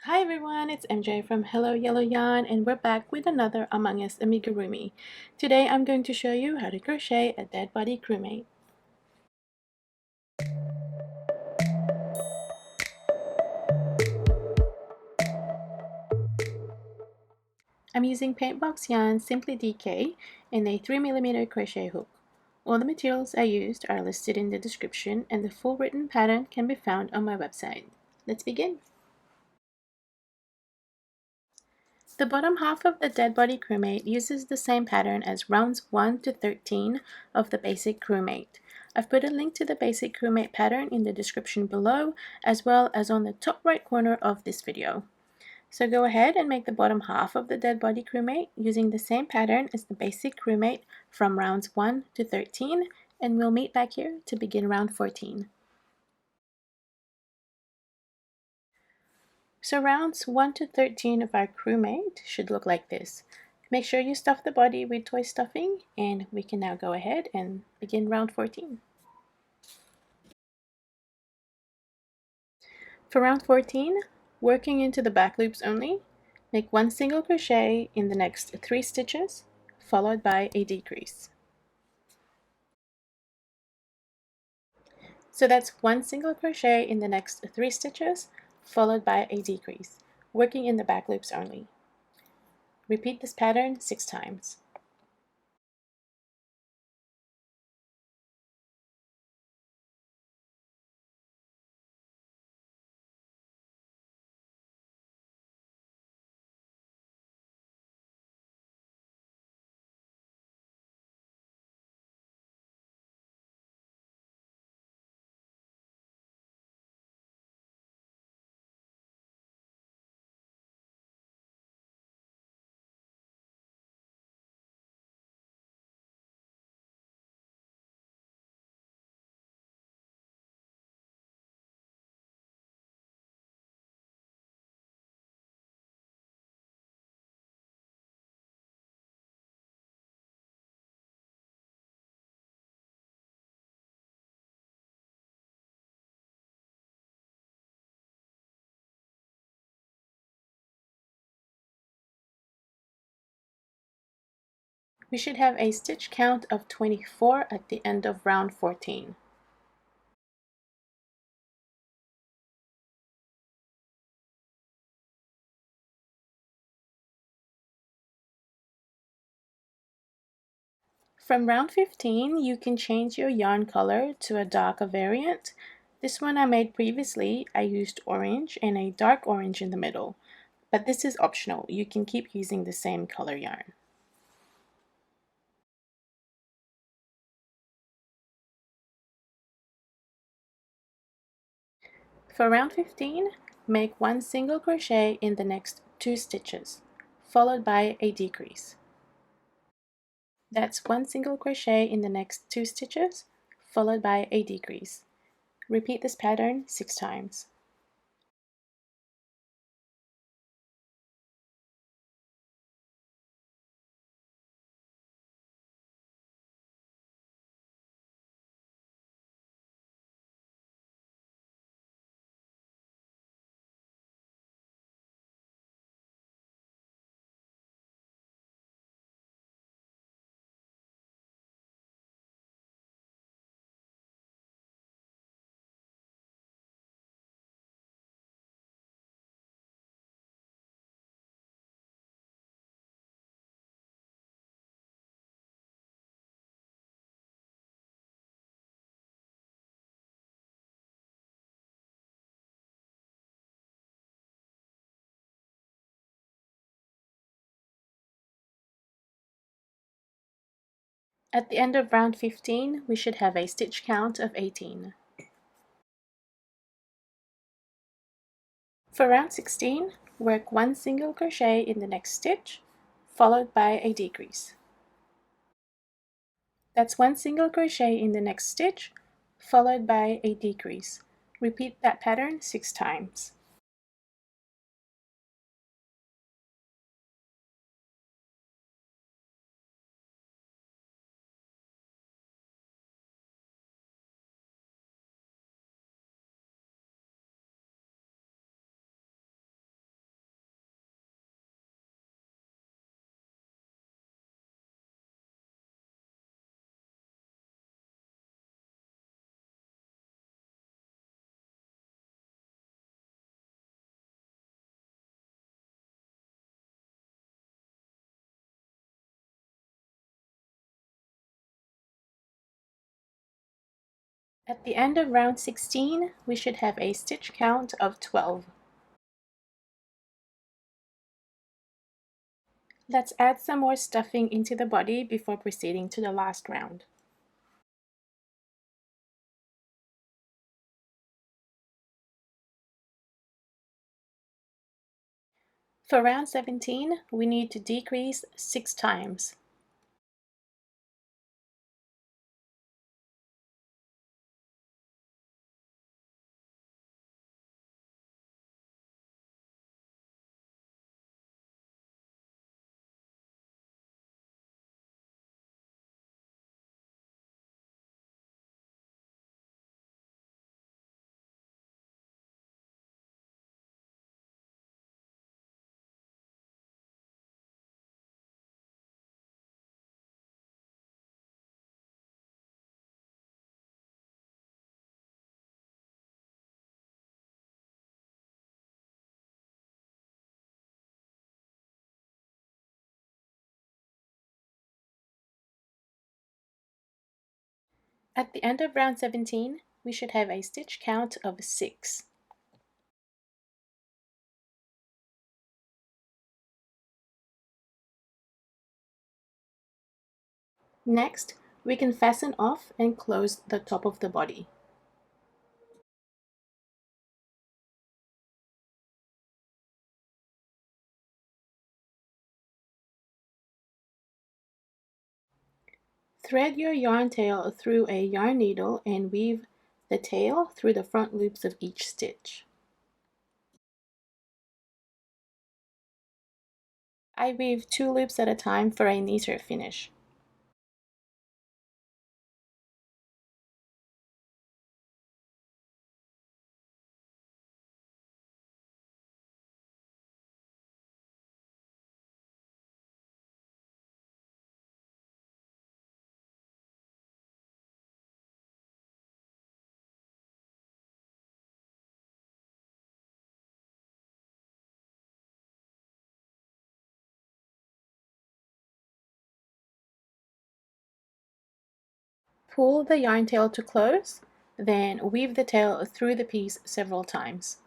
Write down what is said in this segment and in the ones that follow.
Hi everyone, it's MJ from Hello Yellow Yarn and we're back with another Among Us Amigurumi. Today I'm going to show you how to crochet a dead body crewmate. I'm using Paintbox Yarn Simply DK and a 3mm crochet hook. All the materials I used are listed in the description and the full written pattern can be found on my website. Let's begin! The bottom half of the dead body crewmate uses the same pattern as rounds 1 to 13 of the basic crewmate. I've put a link to the basic crewmate pattern in the description below as well as on the top right corner of this video. So go ahead and make the bottom half of the dead body crewmate using the same pattern as the basic crewmate from rounds 1 to 13 and we'll meet back here to begin round 14. So rounds 1 to 13 of our crewmate should look like this. Make sure you stuff the body with toy stuffing and we can now go ahead and begin round 14. For round 14, working into the back loops only, make 1 single crochet in the next 3 stitches, followed by a decrease. So that's 1 single crochet in the next 3 stitches, followed by a decrease, working in the back loops only. Repeat this pattern 6 times. We should have a stitch count of 24 at the end of round 14. From round 15, you can change your yarn color to a darker variant. This one I made previously, I used orange and a dark orange in the middle, but this is optional. You can keep using the same color yarn. For round 15, make 1 single crochet in the next 2 stitches, followed by a decrease. That's 1 single crochet in the next 2 stitches, followed by a decrease. Repeat this pattern 6 times. At the end of round 15, we should have a stitch count of 18. For round 16, work 1 single crochet in the next stitch, followed by a decrease. That's 1 single crochet in the next stitch, followed by a decrease. Repeat that pattern 6 times. At the end of round 16, we should have a stitch count of 12. Let's add some more stuffing into the body before proceeding to the last round. For round 17, we need to decrease 6 times. At the end of round 17, we should have a stitch count of 6. Next, we can fasten off and close the top of the body. Thread your yarn tail through a yarn needle and weave the tail through the front loops of each stitch. I weave 2 loops at a time for a neater finish. Pull the yarn tail to close, then weave the tail through the piece several times.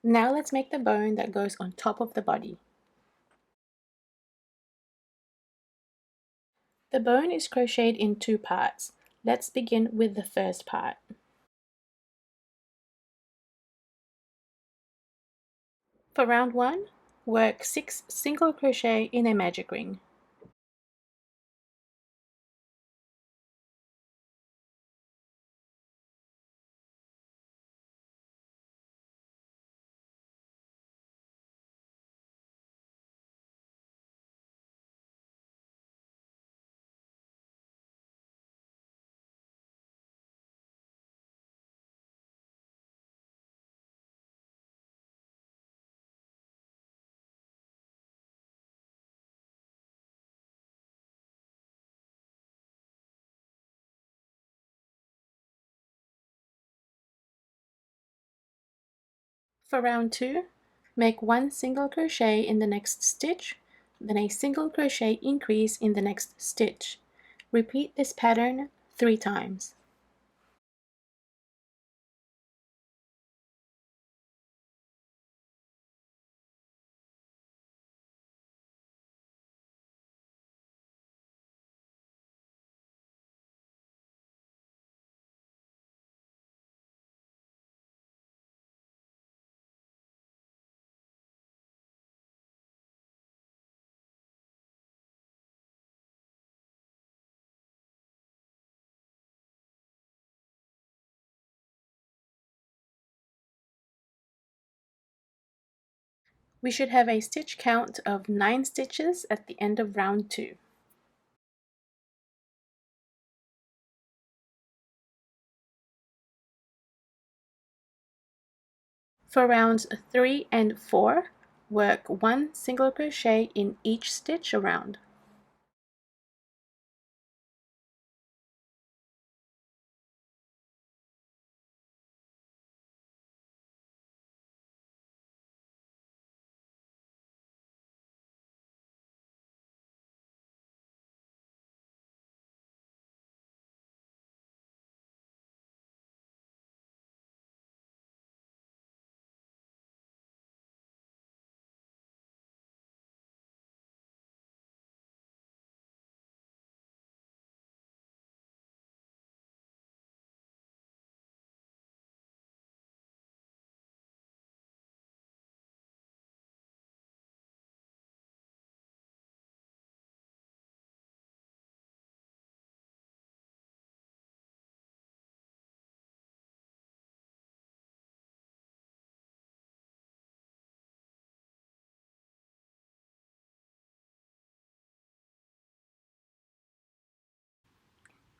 Now let's make the bone that goes on top of the body. The bone is crocheted in 2 parts. Let's begin with the first part. For round 1, work 6 single crochet in a magic ring. For round 2, make 1 single crochet in the next stitch, then a single crochet increase in the next stitch. Repeat this pattern 3 times. We should have a stitch count of 9 stitches at the end of round 2. For rounds 3 and 4, work 1 single crochet in each stitch around.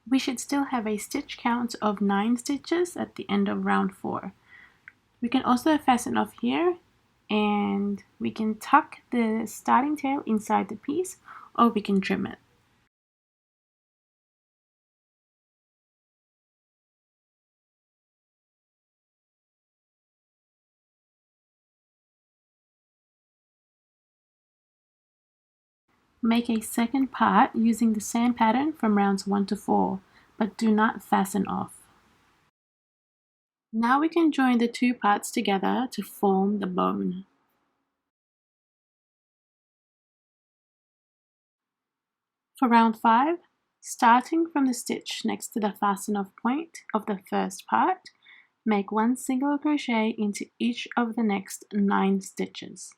We should still have a stitch count of 9 stitches at the end of round 4. We can also fasten off here, and we can tuck the starting tail inside the piece, or we can trim it. Make a second part using the same pattern from rounds 1 to 4, but do not fasten off. Now we can join the 2 parts together to form the bone. For round 5, starting from the stitch next to the fasten off point of the first part, make 1 single crochet into each of the next 9 stitches.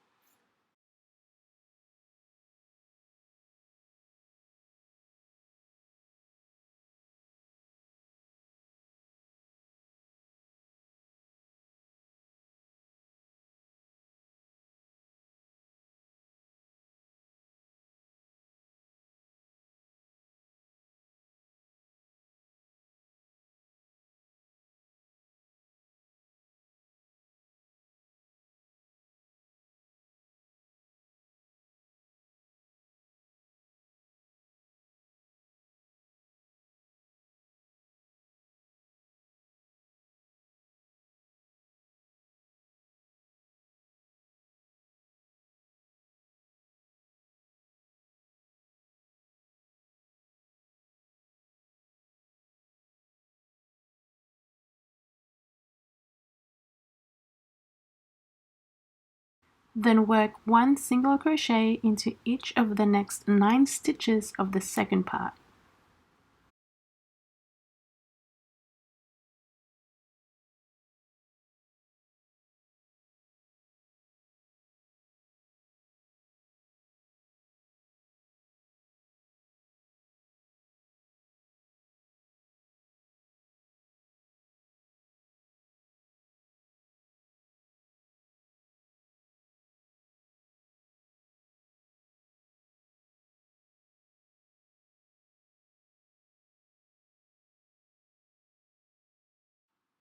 Then work 1 single crochet into each of the next 9 stitches of the second part.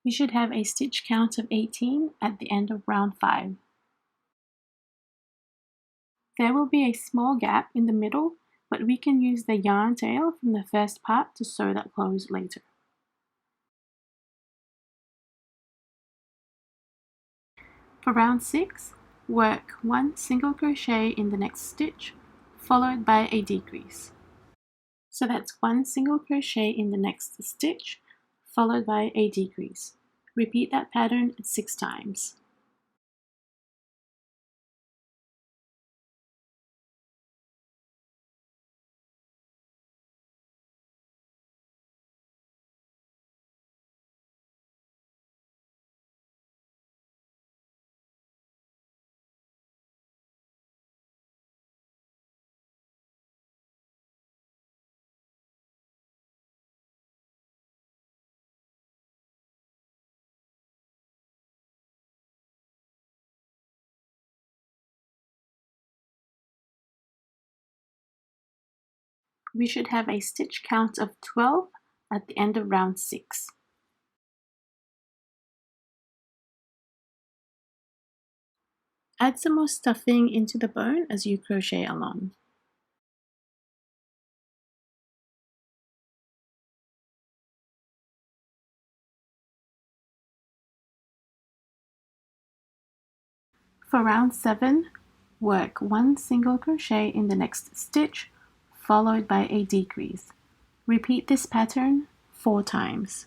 We should have a stitch count of 18 at the end of round 5. There will be a small gap in the middle, but we can use the yarn tail from the first part to sew that close later. For round 6, work 1 single crochet in the next stitch, followed by a decrease. So that's 1 single crochet in the next stitch, followed by a decrease. Repeat that pattern 6 times. We should have a stitch count of 12 at the end of round 6. Add some more stuffing into the bone as you crochet along. For round 7, work 1 single crochet in the next stitch, followed by a decrease. Repeat this pattern 4 times.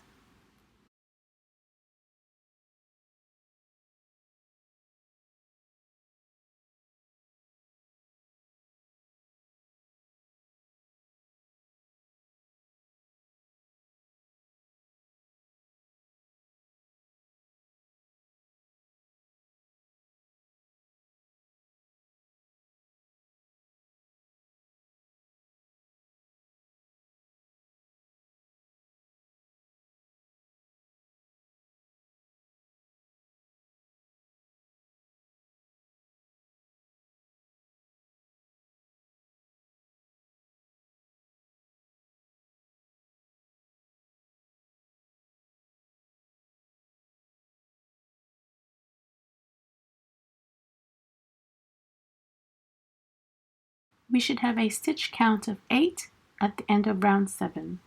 We should have a stitch count of 8 at the end of round 7.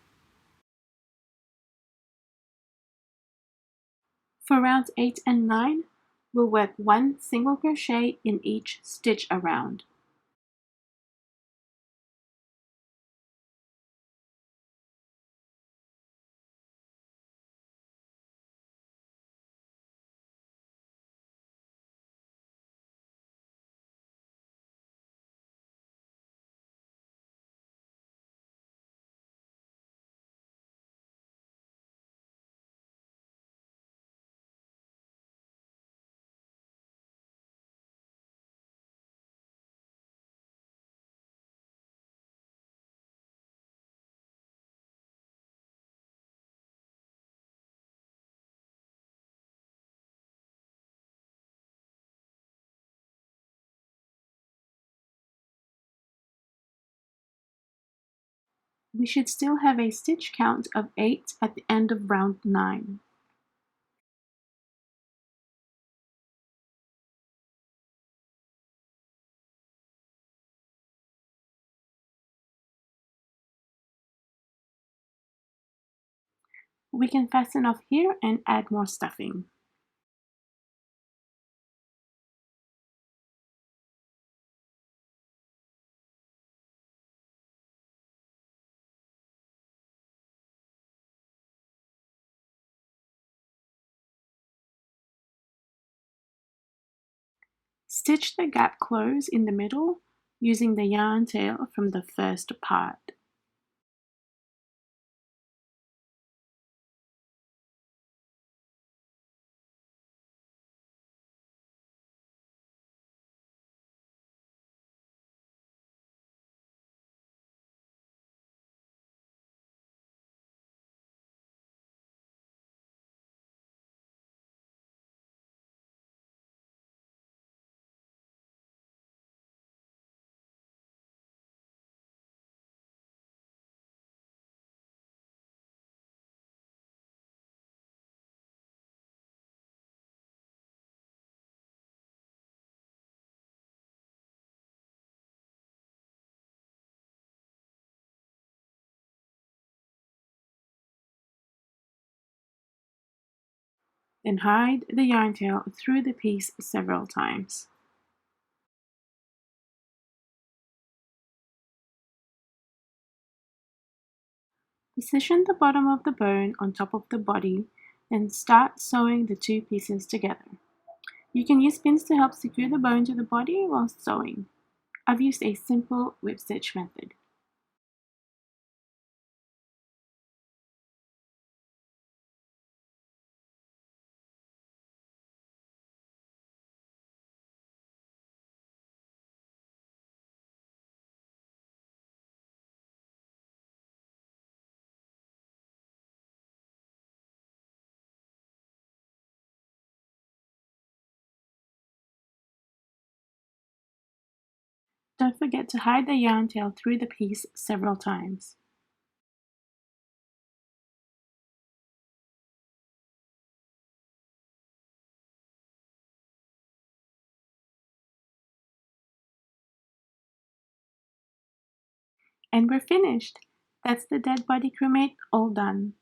For rounds 8 and 9, we'll work 1 single crochet in each stitch around. We should still have a stitch count of 8 at the end of round 9. We can fasten off here and add more stuffing. Stitch the gap close in the middle using the yarn tail from the first part. Then hide the yarn tail through the piece several times. Position the bottom of the bone on top of the body and start sewing the 2 pieces together. You can use pins to help secure the bone to the body while sewing. I've used a simple whip stitch method. Don't forget to hide the yarn tail through the piece several times. And we're finished! That's the Dead Body Crewmate all done.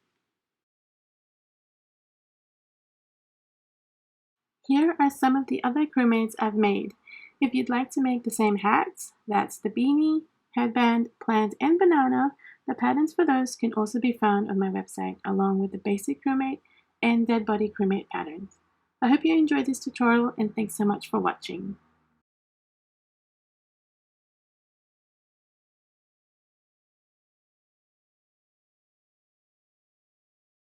Here are some of the other crewmates I've made. If you'd like to make the same hats, that's the beanie, headband, plant, and banana, the patterns for those can also be found on my website, along with the basic crewmate and Dead Body Crewmate patterns. I hope you enjoyed this tutorial and thanks so much for watching.